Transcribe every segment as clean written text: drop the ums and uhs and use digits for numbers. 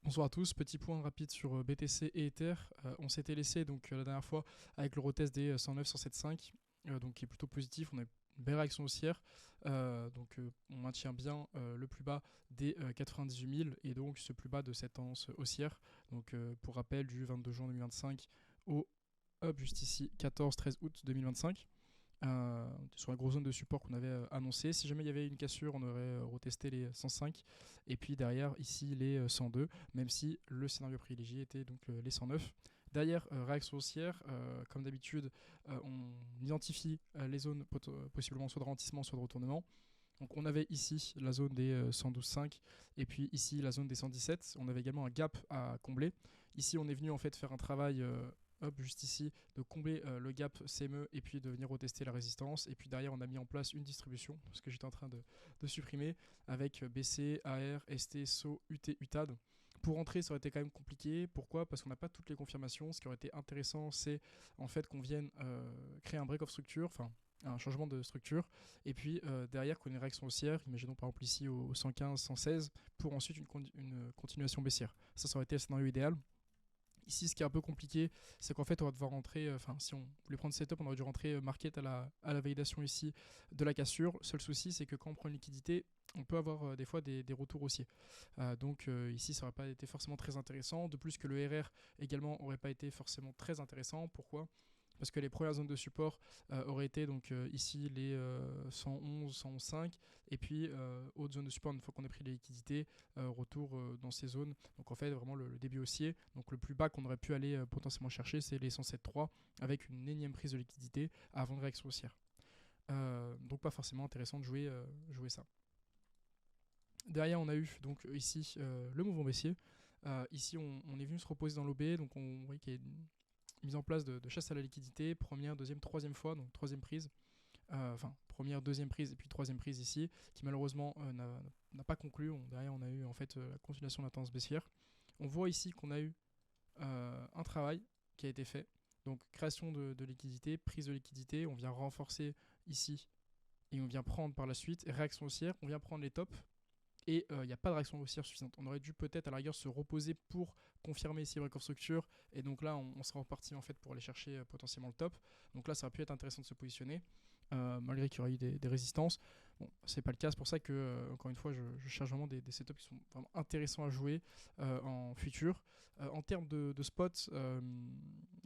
Bonsoir à tous, petit point rapide sur BTC et Ether. On s'était laissé donc la dernière fois avec le retest des 109, 107.5, donc qui est plutôt positif. On a une belle réaction haussière, on maintient bien le plus bas des 98 000 et donc ce plus bas de cette tendance haussière. Donc pour rappel, du 22 juin 2025 au hop juste ici 14-13 août 2025. Sur la grosse zone de support qu'on avait annoncé. Si jamais il y avait une cassure, on aurait retesté les 105 et puis derrière ici les 102, même si le scénario privilégié était donc les 109. Derrière, réaction haussière, comme d'habitude, on identifie les zones possiblement soit de ralentissement, soit de retournement. Donc on avait ici la zone des 112,5 et puis ici la zone des 117. On avait également un gap à combler. Ici on est venu en fait faire un travail juste ici, de combler le gap CME et puis de venir retester la résistance. Et puis derrière, on a mis en place une distribution, ce que j'étais en train de supprimer, avec BC, AR, ST, SO, UT, UTAD. Pour entrer, ça aurait été quand même compliqué. Pourquoi? Parce qu'on n'a pas toutes les confirmations. Ce qui aurait été intéressant, c'est en fait qu'on vienne créer un break of structure, enfin un changement de structure, et puis derrière qu'on ait une réaction haussière, imaginons par exemple ici au 115, 116, pour ensuite une continuation baissière. Ça aurait été le scénario idéal. Ici, ce qui est un peu compliqué, c'est qu'en fait, on va devoir rentrer, si on voulait prendre setup, on aurait dû rentrer market à la validation ici de la cassure. Le seul souci, c'est que quand on prend une liquidité, on peut avoir des fois des retours haussiers. Ici, ça n'aurait pas été forcément très intéressant. De plus que le RR également n'aurait pas été forcément très intéressant. Pourquoi? Parce que les premières zones de support auraient été donc ici les 111, 111,5 et puis haute zone de support une fois qu'on a pris les liquidités, retour dans ces zones. Donc en fait vraiment le début haussier. Donc le plus bas qu'on aurait pu aller potentiellement chercher, c'est les 107,3 avec une énième prise de liquidité avant de réaction haussière. Donc pas forcément intéressant de jouer ça. Derrière, on a eu donc ici le mouvement baissier. Ici, on est venu se reposer dans l'OB, donc on voit qu'il y a une mise en place de chasse à la liquidité, première, deuxième, troisième fois, donc troisième prise, première, deuxième prise et puis troisième prise ici, qui malheureusement n'a pas conclu. Derrière, on a eu en fait la continuation de la tendance baissière. On voit ici qu'on a eu un travail qui a été fait, donc création de liquidité, prise de liquidité, on vient renforcer ici et on vient prendre par la suite, réaction haussière, on vient prendre les tops et il n'y a pas de réaction haussière suffisante. On aurait dû peut-être à la rigueur se reposer pour confirmer ici break of structure et donc là on sera reparti en fait pour aller chercher potentiellement le top. Donc là ça aurait pu être intéressant de se positionner malgré qu'il y aurait eu des résistances. Bon, c'est pas le cas, c'est pour ça que encore une fois je cherche vraiment des setups qui sont vraiment intéressants à jouer en futur. En termes de spot,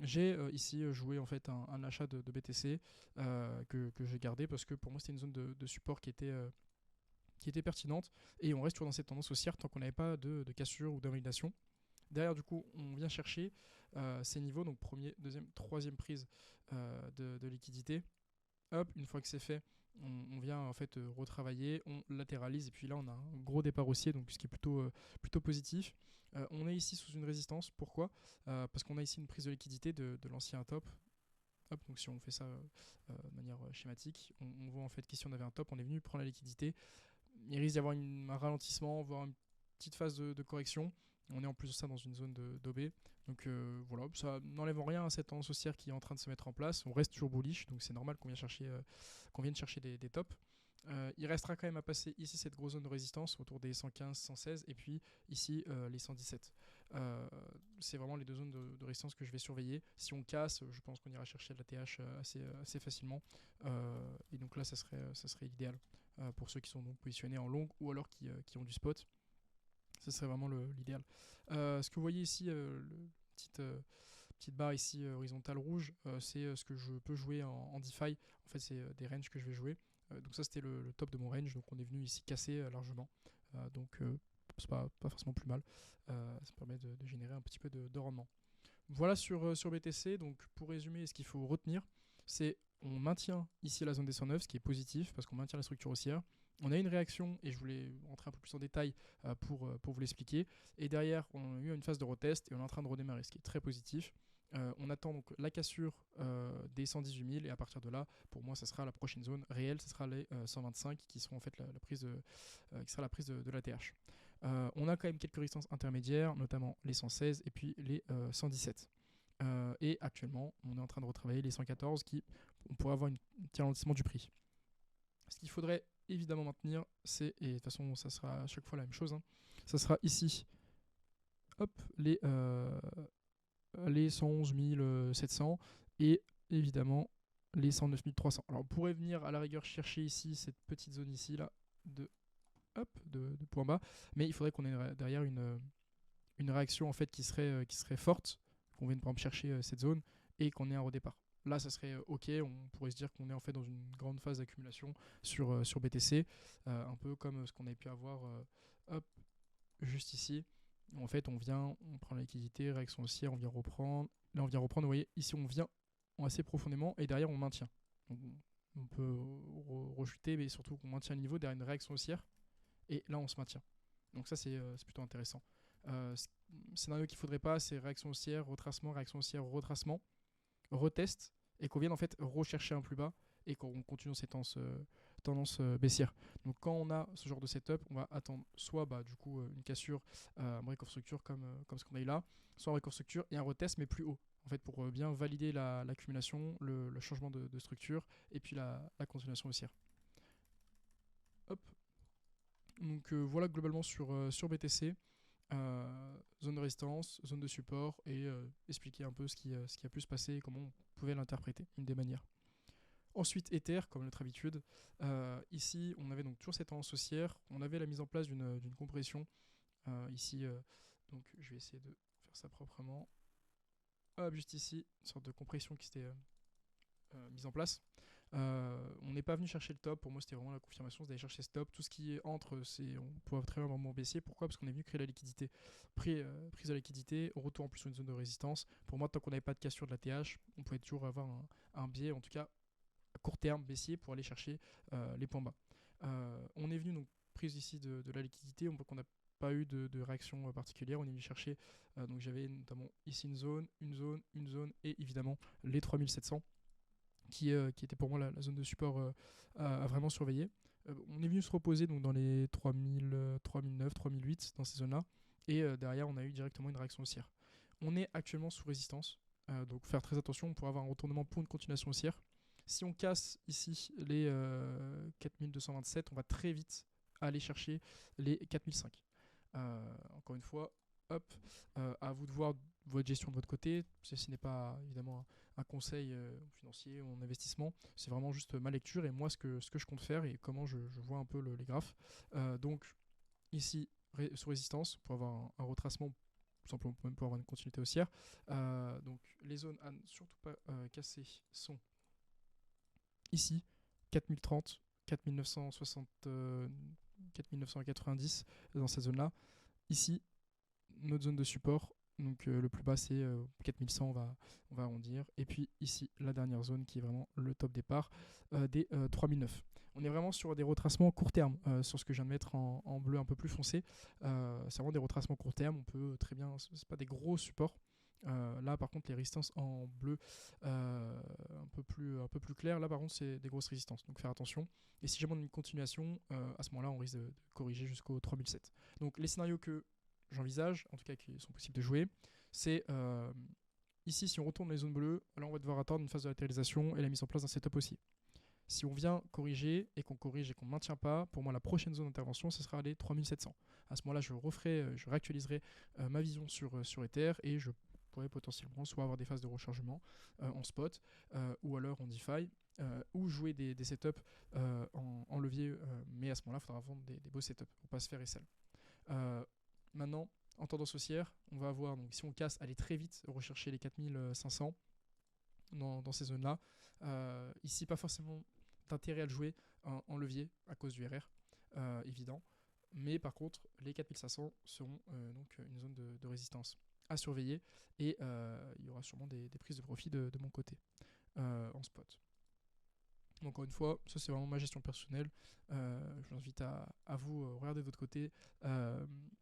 j'ai ici joué en fait un achat de BTC que j'ai gardé parce que pour moi c'était une zone de support qui était pertinente et on reste toujours dans cette tendance haussière tant qu'on n'avait pas de cassure ou d'invalidation. Derrière, du coup, on vient chercher ces niveaux, donc première, deuxième, troisième prise de liquidité. Hop, une fois que c'est fait, on vient en fait retravailler, on latéralise et puis là on a un gros départ haussier, donc ce qui est plutôt positif. On est ici sous une résistance. Pourquoi? Parce qu'on a ici une prise de liquidité de l'ancien top. Hop, donc si on fait ça de manière schématique, on voit en fait qu'ici on avait un top, on est venu prendre la liquidité. Il risque d'y avoir un ralentissement, voire une petite phase de correction. On est en plus de ça dans une zone d'OB. Donc voilà, ça n'enlève rien à cette tendance haussière qui est en train de se mettre en place. On reste toujours bullish, donc c'est normal qu'on vienne chercher des tops. Il restera quand même à passer ici cette grosse zone de résistance autour des 115, 116 et puis ici les 117. C'est vraiment les deux zones de résistance que je vais surveiller. Si on casse, je pense qu'on ira chercher de la TH assez facilement. Et donc là, ça serait idéal pour ceux qui sont donc positionnés en long ou alors qui ont du spot. Ce serait vraiment l'idéal. Ce que vous voyez ici, petite barre ici horizontale rouge, c'est ce que je peux jouer en DeFi. En fait, c'est des ranges que je vais jouer. Donc ça, c'était le top de mon range. Donc on est venu ici casser largement. C'est pas forcément plus mal. Ça permet de générer un petit peu de rendement. Voilà sur BTC. Donc pour résumer, ce qu'il faut retenir, c'est on maintient ici la zone des 109, ce qui est positif parce qu'on maintient la structure haussière. On a une réaction et je voulais rentrer un peu plus en détail pour vous l'expliquer. Et derrière, on a eu une phase de retest et on est en train de redémarrer, ce qui est très positif. On attend donc la cassure des 118 000 et à partir de là, pour moi, ça sera la prochaine zone réelle, ce sera les 125 qui seront en fait la prise de l'ATH. On a quand même quelques résistances intermédiaires, notamment les 116 et puis les 117. Et actuellement, on est en train de retravailler les 114 on pourrait avoir un petit ralentissement du prix. Ce qu'il faudrait évidemment maintenir, et de toute façon, ça sera à chaque fois la même chose, ça sera ici hop, les 111 700 et évidemment les 109 300. Alors on pourrait venir à la rigueur chercher ici cette petite zone ici là de point bas, mais il faudrait qu'on ait derrière une réaction en fait qui serait forte, qu'on vienne par exemple chercher cette zone et qu'on ait un redépart. Là, ça serait ok, on pourrait se dire qu'on est en fait dans une grande phase d'accumulation sur BTC, un peu comme ce qu'on avait pu avoir hop, juste ici. En fait, on prend la liquidité, réaction haussière, on vient reprendre. Là, on vient reprendre, vous voyez, ici on vient assez profondément et derrière on maintient. Donc, on peut rechuter, mais surtout qu'on maintient le niveau derrière une réaction haussière et là on se maintient. Donc ça c'est plutôt intéressant. Scénario qu'il ne faudrait pas, c'est réaction haussière, retracement, retest et qu'on vienne en fait rechercher un plus bas et qu'on continue dans cette tendance baissière. Donc quand on a ce genre de setup, on va attendre soit du coup une cassure, un break of structure comme ce qu'on a eu là, soit un break of structure et un retest mais plus haut. En fait, pour bien valider l'accumulation, le changement de structure et puis la continuation haussière. Hop. Donc voilà globalement sur BTC. Zone de résistance, zone de support et expliquer un peu ce qui a pu se passer et comment on pouvait l'interpréter, une des manières. Ensuite, Ether, comme notre habitude. Ici, on avait donc toujours cette tendance haussière. On avait la mise en place d'une compression. Ici, donc je vais essayer de faire ça proprement. Hop, juste ici, une sorte de compression qui s'était mise en place. On n'est pas venu chercher le top. Pour moi, c'était vraiment la confirmation, c'est d'aller chercher ce top. Tout ce qui est entre, on peut très bien vraiment baissier. Pourquoi? Parce qu'on est venu créer la liquidité. Prise de la liquidité, on retourne en plus sur une zone de résistance. Pour moi, tant qu'on n'avait pas de cassure de la TH, on pouvait toujours avoir un biais, en tout cas à court terme baissier, pour aller chercher les points bas. On est venu donc prise ici de la liquidité. On voit qu'on n'a pas eu de réaction particulière. On est venu chercher, donc j'avais notamment ici une zone et évidemment les 3700. Qui était pour moi la zone de support à vraiment surveiller. On est venu se reposer donc dans les 3000, 3009, 3008 dans ces zones-là. Et derrière, on a eu directement une réaction haussière. On est actuellement sous résistance. Donc faire très attention, on pourrait avoir un retournement pour une continuation haussière. Si on casse ici les 4227, on va très vite aller chercher les 4005. Encore une fois, hop, à vous de voir votre gestion de votre côté. Ceci n'est pas évidemment un conseil financier ou en investissement, c'est vraiment juste ma lecture et moi ce que je compte faire et comment je vois un peu les graphes. Donc ici, sous résistance, pour avoir un retracement, tout simplement même pour avoir une continuité haussière. Donc les zones à ne surtout pas casser sont ici, 4030, 4960, 4990 dans cette zone-là. Ici, notre zone de support, donc le plus bas c'est 4100, on va arrondir. Et puis ici, la dernière zone qui est vraiment le top départ des 3009. On est vraiment sur des retracements court terme, sur ce que je viens de mettre en bleu un peu plus foncé. C'est vraiment des retracements court terme, on peut très bien, c'est pas des gros supports. Là par contre les résistances en bleu un peu plus clair, là par contre c'est des grosses résistances, donc faire attention. Et si jamais on a une continuation, à ce moment là on risque de corriger jusqu'au 3007. Donc les scénarios que j'envisage, en tout cas qui sont possibles de jouer, c'est ici si on retourne dans les zones bleues, là on va devoir attendre une phase de latéralisation et la mise en place d'un setup aussi. Si on vient corriger et qu'on corrige et qu'on ne maintient pas, pour moi la prochaine zone d'intervention ce sera les 3700. À ce moment-là je réactualiserai ma vision sur Ether et je pourrais potentiellement soit avoir des phases de rechargement en spot ou alors en DeFi ou jouer des setups en levier, mais à ce moment-là il faudra vendre des beaux setups pour ne pas se faire SL. Maintenant, en tendance haussière, on va avoir, donc si on casse, aller très vite rechercher les 4500 dans ces zones-là. Ici, pas forcément d'intérêt à le jouer en levier à cause du RR, évident. Mais par contre, les 4500 seront donc une zone de résistance à surveiller et il y aura sûrement des prises de profit de mon côté en spot. Encore une fois, ça c'est vraiment ma gestion personnelle. Je vous invite à vous regarder de votre côté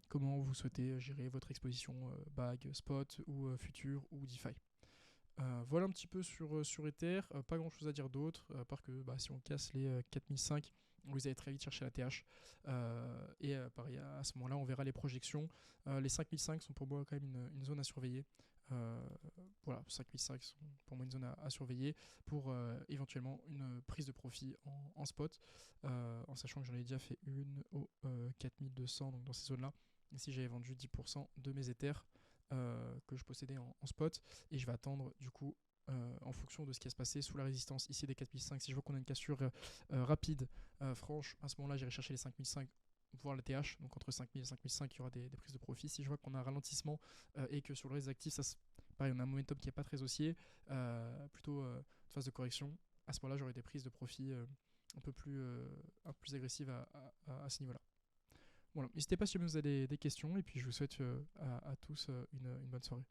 comment vous souhaitez gérer votre exposition bag, spot ou futur ou DeFi. Voilà un petit peu sur Ether. Pas grand chose à dire d'autre, à part que si on casse les 4005, vous allez très vite chercher la TH. Et pareil, à ce moment-là, on verra les projections. Les 5005 sont pour moi quand même une zone à surveiller. Voilà, 5005 sont pour moi une zone à surveiller pour éventuellement une prise de profit en spot, en sachant que j'en ai déjà fait une au 4200, donc dans ces zones-là. ici j'avais vendu 10% de mes Ethers que je possédais en spot, et je vais attendre du coup en fonction de ce qui va se passer sous la résistance ici des 4005. Si je vois qu'on a une cassure rapide, franche, à ce moment-là j'irai chercher les 5005, voire les TH, donc entre 5000 et 5005 il y aura des prises de profit. Si je vois qu'on a un ralentissement et que sur le reste des actifs, pareil, on a un momentum qui n'est pas très haussier, plutôt de phase de correction, à ce moment-là j'aurai des prises de profit un peu plus agressives à ce niveau-là. Voilà. N'hésitez pas si vous avez des questions, et puis je vous souhaite à tous une bonne soirée.